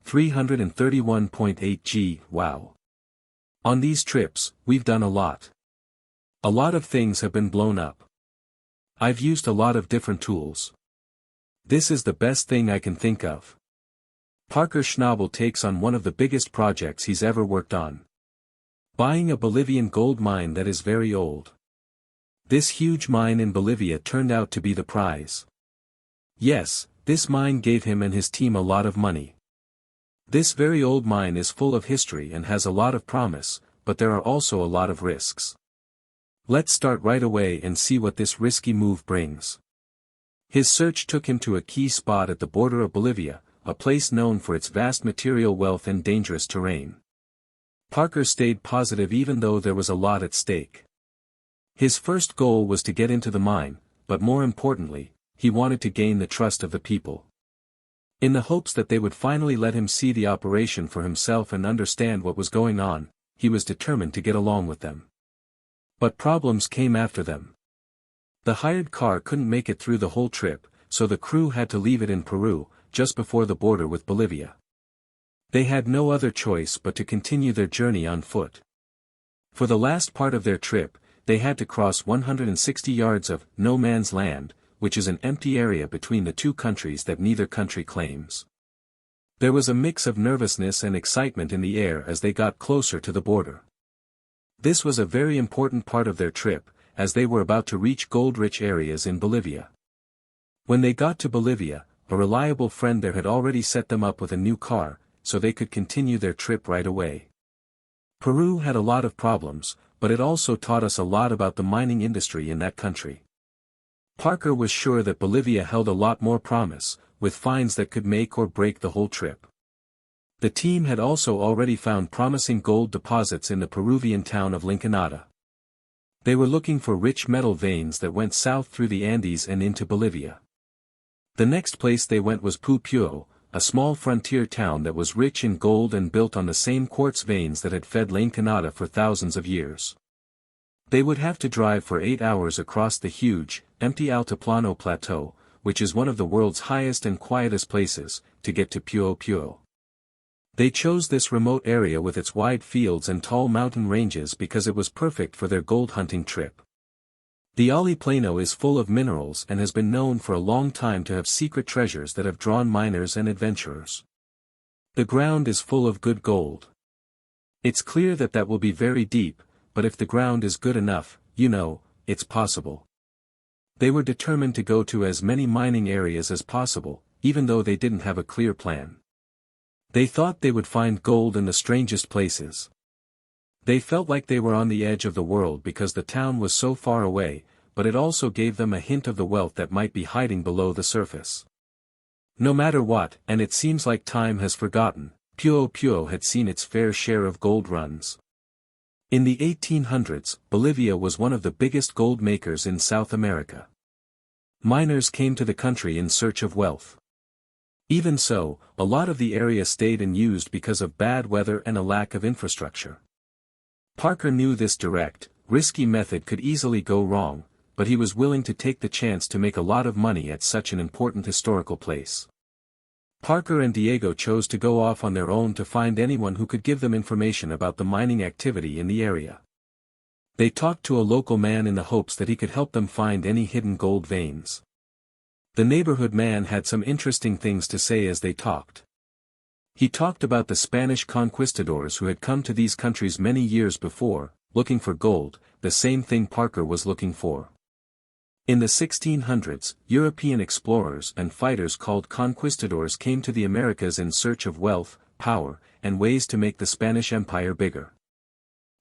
331.8 g, wow. On these trips, we've done a lot. A lot of things have been blown up. I've used a lot of different tools. This is the best thing I can think of. Parker Schnabel takes on one of the biggest projects he's ever worked on. Buying a Bolivian gold mine that is very old. This huge mine in Bolivia turned out to be the prize. Yes, this mine gave him and his team a lot of money. This very old mine is full of history and has a lot of promise, but there are also a lot of risks. Let's start right away and see what this risky move brings. His search took him to a key spot at the border of Bolivia, a place known for its vast material wealth and dangerous terrain. Parker stayed positive even though there was a lot at stake. His first goal was to get into the mine, but more importantly, he wanted to gain the trust of the people. In the hopes that they would finally let him see the operation for himself and understand what was going on, he was determined to get along with them. But problems came after them. The hired car couldn't make it through the whole trip, so the crew had to leave it in Peru, just before the border with Bolivia. They had no other choice but to continue their journey on foot. For the last part of their trip, they had to cross 160 yards of no man's land, which is an empty area between the two countries that neither country claims. There was a mix of nervousness and excitement in the air as they got closer to the border. This was a very important part of their trip, as they were about to reach gold-rich areas in Bolivia. When they got to Bolivia, a reliable friend there had already set them up with a new car, so they could continue their trip right away. Peru had a lot of problems, but it also taught us a lot about the mining industry in that country. Parker was sure that Bolivia held a lot more promise, with finds that could make or break the whole trip. The team had also already found promising gold deposits in the Peruvian town of Lincolnada. They were looking for rich metal veins that went south through the Andes and into Bolivia. The next place they went was Pupuo, a small frontier town that was rich in gold and built on the same quartz veins that had fed Lincolnada for thousands of years. They would have to drive for 8 hours across the huge, empty Altiplano Plateau, which is one of the world's highest and quietest places, to get to Pupuo. They chose this remote area with its wide fields and tall mountain ranges because it was perfect for their gold hunting trip. The Altiplano is full of minerals and has been known for a long time to have secret treasures that have drawn miners and adventurers. The ground is full of good gold. It's clear that will be very deep, but if the ground is good enough, it's possible. They were determined to go to as many mining areas as possible, even though they didn't have a clear plan. They thought they would find gold in the strangest places. They felt like they were on the edge of the world because the town was so far away, but it also gave them a hint of the wealth that might be hiding below the surface. No matter what, and it seems like time has forgotten, Pupuo had seen its fair share of gold runs. In the 1800s, Bolivia was one of the biggest gold makers in South America. Miners came to the country in search of wealth. Even so, a lot of the area stayed unused because of bad weather and a lack of infrastructure. Parker knew this direct, risky method could easily go wrong, but he was willing to take the chance to make a lot of money at such an important historical place. Parker and Diego chose to go off on their own to find anyone who could give them information about the mining activity in the area. They talked to a local man in the hopes that he could help them find any hidden gold veins. The neighborhood man had some interesting things to say as they talked. He talked about the Spanish conquistadors who had come to these countries many years before, looking for gold, the same thing Parker was looking for. In the 1600s, European explorers and fighters called conquistadors came to the Americas in search of wealth, power, and ways to make the Spanish Empire bigger.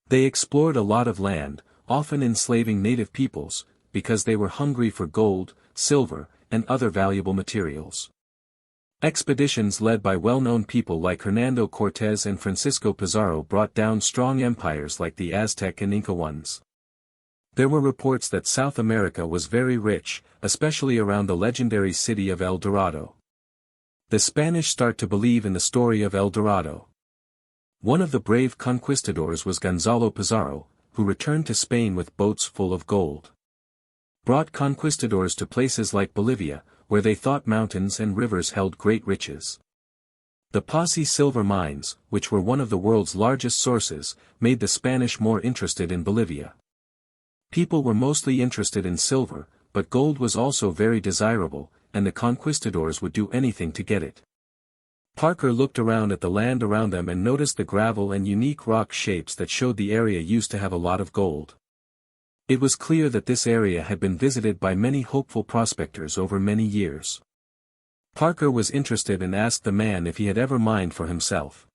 They explored a lot of land, often enslaving native peoples, because they were hungry for gold, silver, and other valuable materials. Expeditions led by well-known people like Hernando Cortés and Francisco Pizarro brought down strong empires like the Aztec and Inca ones. There were reports that South America was very rich, especially around the legendary city of El Dorado. The Spanish start to believe in the story of El Dorado. One of the brave conquistadors was Gonzalo Pizarro, who returned to Spain with boats full of gold. Brought conquistadors to places like Bolivia, where they thought mountains and rivers held great riches. The Posse silver mines, which were one of the world's largest sources, made the Spanish more interested in Bolivia. People were mostly interested in silver, but gold was also very desirable, and the conquistadors would do anything to get it. Parker looked around at the land around them and noticed the gravel and unique rock shapes that showed the area used to have a lot of gold. It was clear that this area had been visited by many hopeful prospectors over many years. Parker was interested and asked the man if he had ever mined for himself.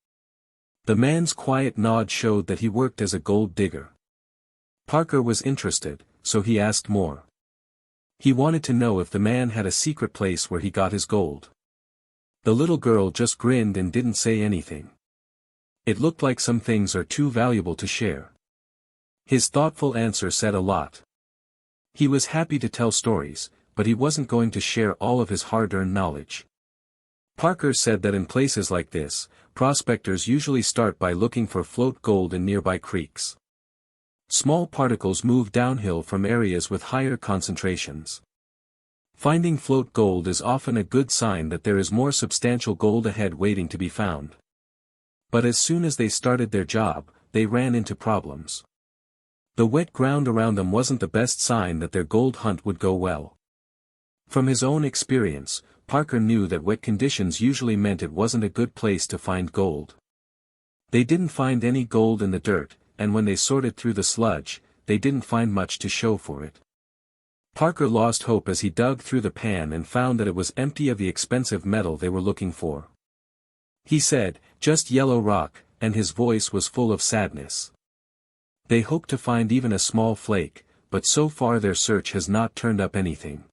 The man's quiet nod showed that he worked as a gold digger. Parker was interested, so he asked more. He wanted to know if the man had a secret place where he got his gold. The little girl just grinned and didn't say anything. It looked like some things are too valuable to share. His thoughtful answer said a lot. He was happy to tell stories, but he wasn't going to share all of his hard-earned knowledge. Parker said that in places like this, prospectors usually start by looking for float gold in nearby creeks. Small particles move downhill from areas with higher concentrations. Finding float gold is often a good sign that there is more substantial gold ahead waiting to be found. But as soon as they started their job, they ran into problems. The wet ground around them wasn't the best sign that their gold hunt would go well. From his own experience, Parker knew that wet conditions usually meant it wasn't a good place to find gold. They didn't find any gold in the dirt, and when they sorted through the sludge, they didn't find much to show for it. Parker lost hope as he dug through the pan and found that it was empty of the expensive metal they were looking for. He said, "Just yellow rock," and his voice was full of sadness. They hoped to find even a small flake, but so far their search has not turned up anything.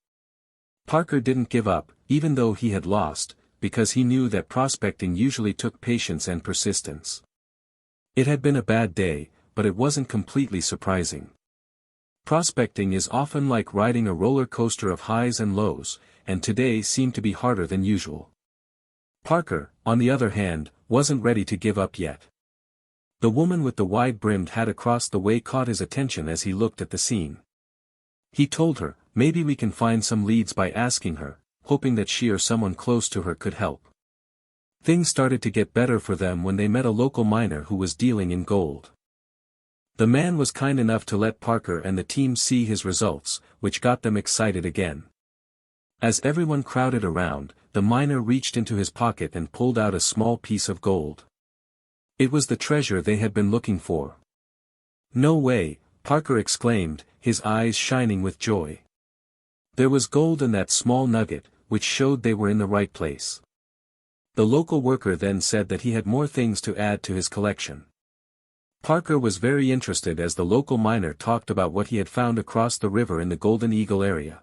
Parker didn't give up, even though he had lost, because he knew that prospecting usually took patience and persistence. It had been a bad day, but it wasn't completely surprising. Prospecting is often like riding a roller coaster of highs and lows, and today seemed to be harder than usual. Parker, on the other hand, wasn't ready to give up yet. The woman with the wide-brimmed hat across the way caught his attention as he looked at the scene. He told her, maybe we can find some leads by asking her, hoping that she or someone close to her could help. Things started to get better for them when they met a local miner who was dealing in gold. The man was kind enough to let Parker and the team see his results, which got them excited again. As everyone crowded around, the miner reached into his pocket and pulled out a small piece of gold. It was the treasure they had been looking for. "No way," Parker exclaimed, his eyes shining with joy. There was gold in that small nugget, which showed they were in the right place. The local worker then said that he had more things to add to his collection. Parker was very interested as the local miner talked about what he had found across the river in the Golden Eagle area.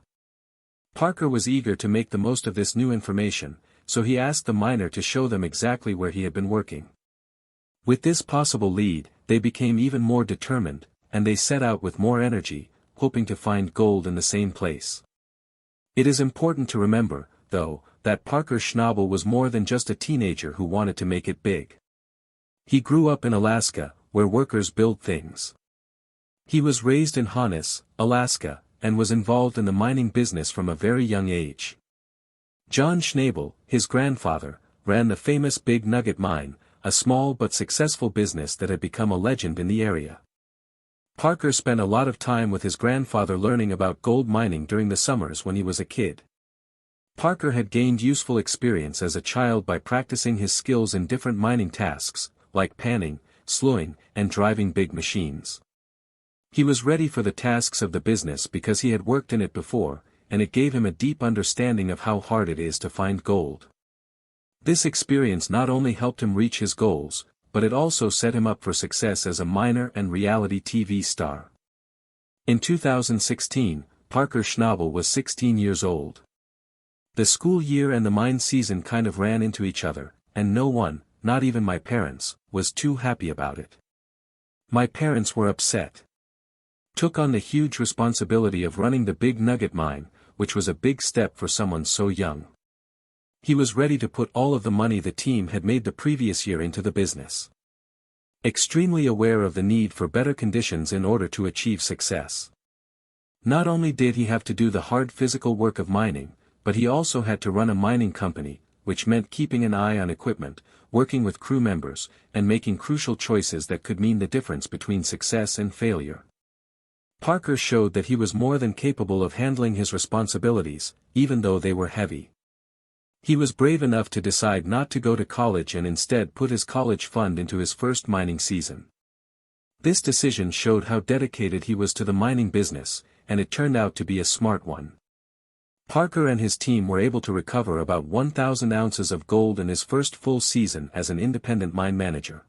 Parker was eager to make the most of this new information, so he asked the miner to show them exactly where he had been working. With this possible lead, they became even more determined, and they set out with more energy, hoping to find gold in the same place. It is important to remember, though, that Parker Schnabel was more than just a teenager who wanted to make it big. He grew up in Alaska, where workers build things. He was raised in Honus, Alaska, and was involved in the mining business from a very young age. John Schnabel, his grandfather, ran the famous Big Nugget Mine, a small but successful business that had become a legend in the area. Parker spent a lot of time with his grandfather learning about gold mining during the summers when he was a kid. Parker had gained useful experience as a child by practicing his skills in different mining tasks, like panning, slewing, and driving big machines. He was ready for the tasks of the business because he had worked in it before, and it gave him a deep understanding of how hard it is to find gold. This experience not only helped him reach his goals, but it also set him up for success as a miner and reality TV star. In 2016, Parker Schnabel was 16 years old. The school year and the mine season kind of ran into each other, and no one, not even my parents, was too happy about it. My parents were upset. Took on the huge responsibility of running the Big Nugget Mine, which was a big step for someone so young. He was ready to put all of the money the team had made the previous year into the business. Extremely aware of the need for better conditions in order to achieve success. Not only did he have to do the hard physical work of mining, but he also had to run a mining company, which meant keeping an eye on equipment, working with crew members, and making crucial choices that could mean the difference between success and failure. Parker showed that he was more than capable of handling his responsibilities, even though they were heavy. He was brave enough to decide not to go to college and instead put his college fund into his first mining season. This decision showed how dedicated he was to the mining business, and it turned out to be a smart one. Parker and his team were able to recover about 1,000 ounces of gold in his first full season as an independent mine manager.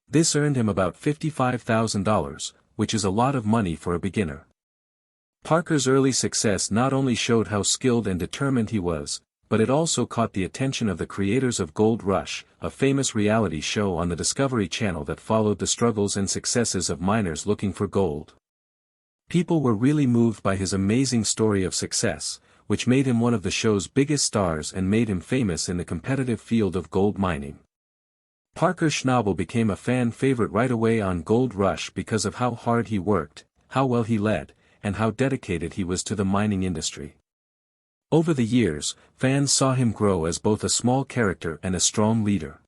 This earned him about $55,000, which is a lot of money for a beginner. Parker's early success not only showed how skilled and determined he was, but it also caught the attention of the creators of Gold Rush, a famous reality show on the Discovery Channel that followed the struggles and successes of miners looking for gold. People were really moved by his amazing story of success, which made him one of the show's biggest stars and made him famous in the competitive field of gold mining. Parker Schnabel became a fan favorite right away on Gold Rush because of how hard he worked, how well he led, and how dedicated he was to the mining industry. Over the years, fans saw him grow as both a small character and a strong leader.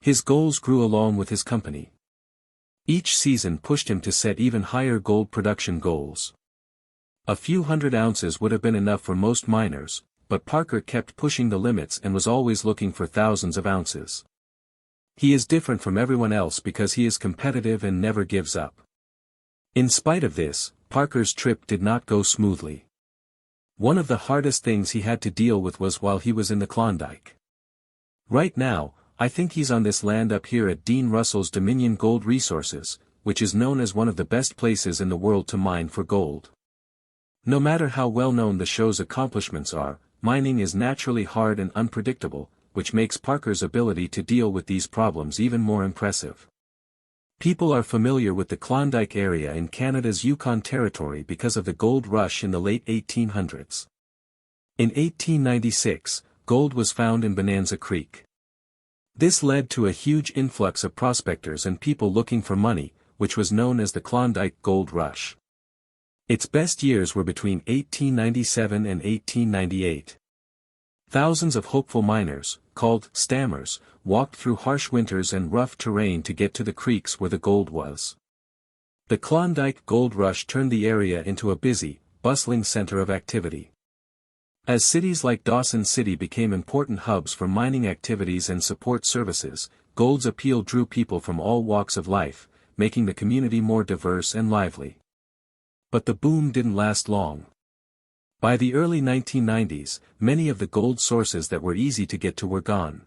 His goals grew along with his company. Each season pushed him to set even higher gold production goals. A few hundred ounces would have been enough for most miners, but Parker kept pushing the limits and was always looking for thousands of ounces. He is different from everyone else because he is competitive and never gives up. In spite of this, Parker's trip did not go smoothly. One of the hardest things he had to deal with was while he was in the Klondike. Right now, I think he's on this land up here at Dean Russell's Dominion Gold Resources, which is known as one of the best places in the world to mine for gold. No matter how well known the show's accomplishments are, mining is naturally hard and unpredictable, which makes Parker's ability to deal with these problems even more impressive. People are familiar with the Klondike area in Canada's Yukon Territory because of the gold rush in the late 1800s. In 1896, gold was found in Bonanza Creek. This led to a huge influx of prospectors and people looking for money, which was known as the Klondike Gold Rush. Its best years were between 1897 and 1898. Thousands of hopeful miners, called stammers, walked through harsh winters and rough terrain to get to the creeks where the gold was. The Klondike Gold Rush turned the area into a busy, bustling center of activity. As cities like Dawson City became important hubs for mining activities and support services, gold's appeal drew people from all walks of life, making the community more diverse and lively. But the boom didn't last long. By the early 1990s, many of the gold sources that were easy to get to were gone.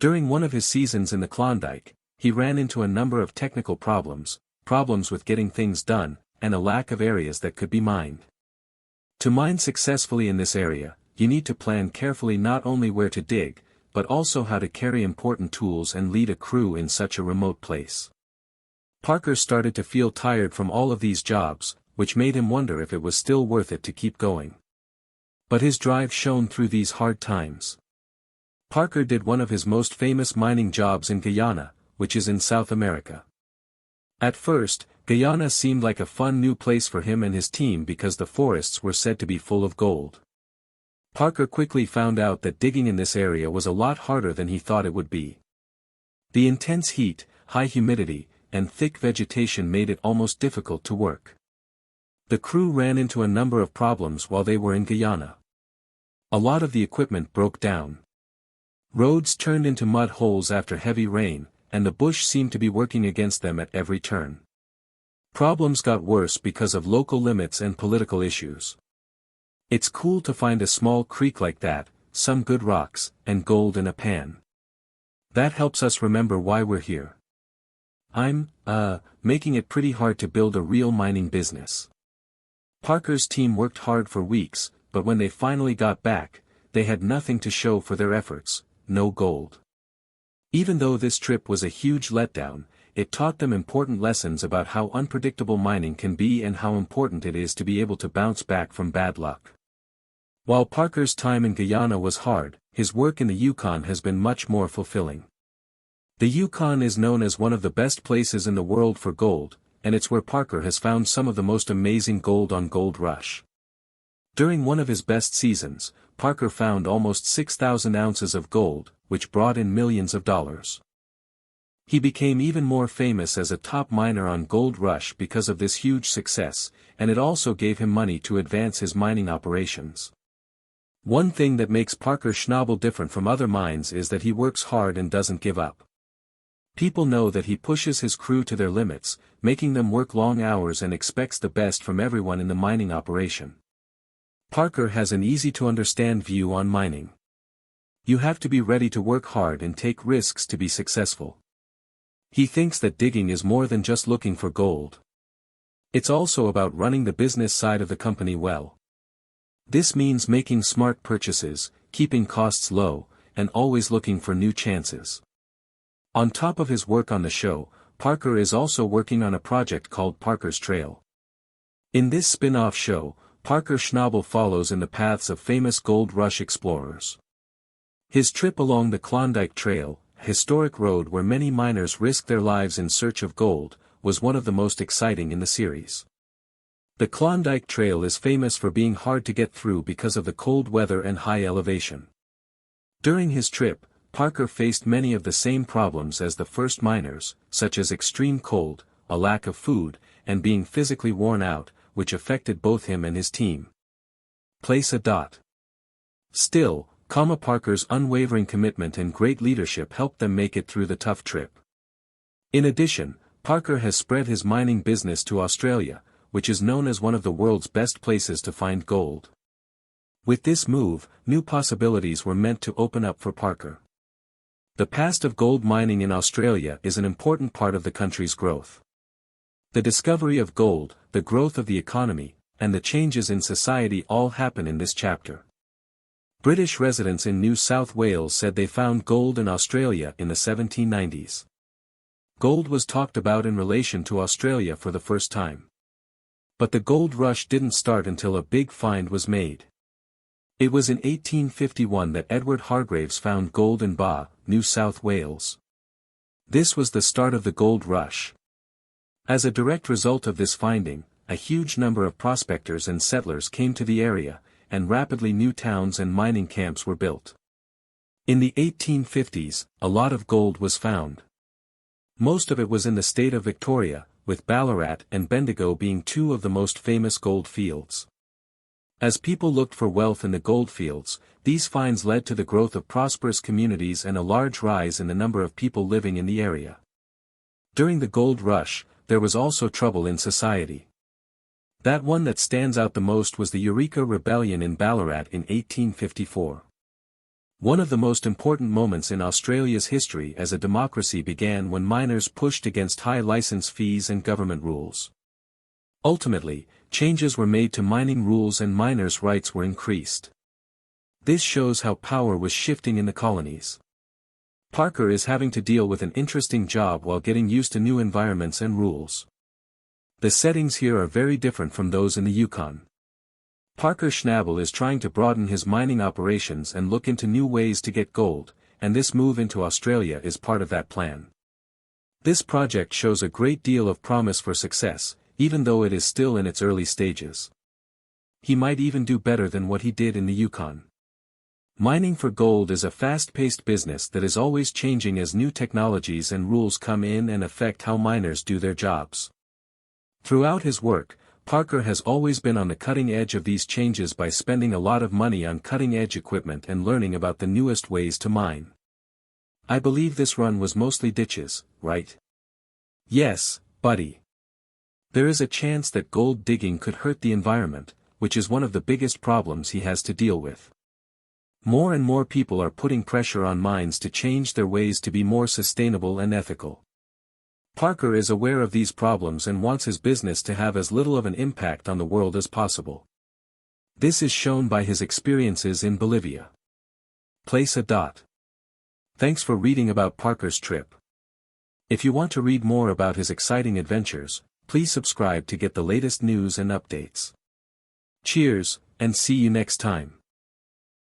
During one of his seasons in the Klondike, he ran into a number of technical problems with getting things done, and a lack of areas that could be mined. To mine successfully in this area, you need to plan carefully not only where to dig, but also how to carry important tools and lead a crew in such a remote place. Parker started to feel tired from all of these jobs, which made him wonder if it was still worth it to keep going. But his drive shone through these hard times. Parker did one of his most famous mining jobs in Guyana, which is in South America. At first, Guyana seemed like a fun new place for him and his team because the forests were said to be full of gold. Parker quickly found out that digging in this area was a lot harder than he thought it would be. The intense heat, high humidity, and thick vegetation made it almost difficult to work. The crew ran into a number of problems while they were in Guyana. A lot of the equipment broke down. Roads turned into mud holes after heavy rain, and the bush seemed to be working against them at every turn. Problems got worse because of local limits and political issues. It's cool to find a small creek like that, some good rocks, and gold in a pan. That helps us remember why we're here. I'm making it pretty hard to build a real mining business. Parker's team worked hard for weeks, but when they finally got back, they had nothing to show for their efforts, no gold. Even though this trip was a huge letdown, it taught them important lessons about how unpredictable mining can be and how important it is to be able to bounce back from bad luck. While Parker's time in Guyana was hard, his work in the Yukon has been much more fulfilling. The Yukon is known as one of the best places in the world for gold, and it's where Parker has found some of the most amazing gold on Gold Rush. During one of his best seasons, Parker found almost 6,000 ounces of gold, which brought in millions of dollars. He became even more famous as a top miner on Gold Rush because of this huge success, and it also gave him money to advance his mining operations. One thing that makes Parker Schnabel different from other mines is that he works hard and doesn't give up. People know that he pushes his crew to their limits, making them work long hours and expects the best from everyone in the mining operation. Parker has an easy-to-understand view on mining. You have to be ready to work hard and take risks to be successful. He thinks that digging is more than just looking for gold. It's also about running the business side of the company well. This means making smart purchases, keeping costs low, and always looking for new chances. On top of his work on the show, Parker is also working on a project called Parker's Trail. In this spin-off show, Parker Schnabel follows in the paths of famous Gold Rush explorers. His trip along the Klondike Trail, a historic road where many miners risk their lives in search of gold, was one of the most exciting in the series. The Klondike Trail is famous for being hard to get through because of the cold weather and high elevation. During his trip, Parker faced many of the same problems as the first miners, such as extreme cold, a lack of food, and being physically worn out, which affected both him and his team. Still, Parker's unwavering commitment and great leadership helped them make it through the tough trip. In addition, Parker has spread his mining business to Australia, which is known as one of the world's best places to find gold. With this move, new possibilities were meant to open up for Parker. The past of gold mining in Australia is an important part of the country's growth. The discovery of gold, the growth of the economy, and the changes in society all happen in this chapter. British residents in New South Wales said they found gold in Australia in the 1790s. Gold was talked about in relation to Australia for the first time. But the gold rush didn't start until a big find was made. It was in 1851 that Edward Hargraves found gold in Ba, New South Wales. This was the start of the gold rush. As a direct result of this finding, a huge number of prospectors and settlers came to the area, and rapidly new towns and mining camps were built. In the 1850s, a lot of gold was found. Most of it was in the state of Victoria, with Ballarat and Bendigo being two of the most famous gold fields. As people looked for wealth in the goldfields, these finds led to the growth of prosperous communities and a large rise in the number of people living in the area. During the gold rush, there was also trouble in society. That one that stands out the most was the Eureka Rebellion in Ballarat in 1854. One of the most important moments in Australia's history as a democracy began when miners pushed against high license fees and government rules. Ultimately, changes were made to mining rules and miners' rights were increased. This shows how power was shifting in the colonies. Parker is having to deal with an interesting job while getting used to new environments and rules. The settings here are very different from those in the Yukon. Parker Schnabel is trying to broaden his mining operations and look into new ways to get gold, and this move into Australia is part of that plan. This project shows a great deal of promise for success, even though it is still in its early stages. He might even do better than what he did in the Yukon. Mining for gold is a fast-paced business that is always changing as new technologies and rules come in and affect how miners do their jobs. Throughout his work, Parker has always been on the cutting edge of these changes by spending a lot of money on cutting-edge equipment and learning about the newest ways to mine. I believe this run was mostly ditches, right? Yes, buddy. There is a chance that gold digging could hurt the environment, which is one of the biggest problems he has to deal with. More and more people are putting pressure on mines to change their ways to be more sustainable and ethical. Parker is aware of these problems and wants his business to have as little of an impact on the world as possible. This is shown by his experiences in Bolivia. Thanks for reading about Parker's trip. If you want to read more about his exciting adventures, please subscribe to get the latest news and updates. Cheers, and see you next time.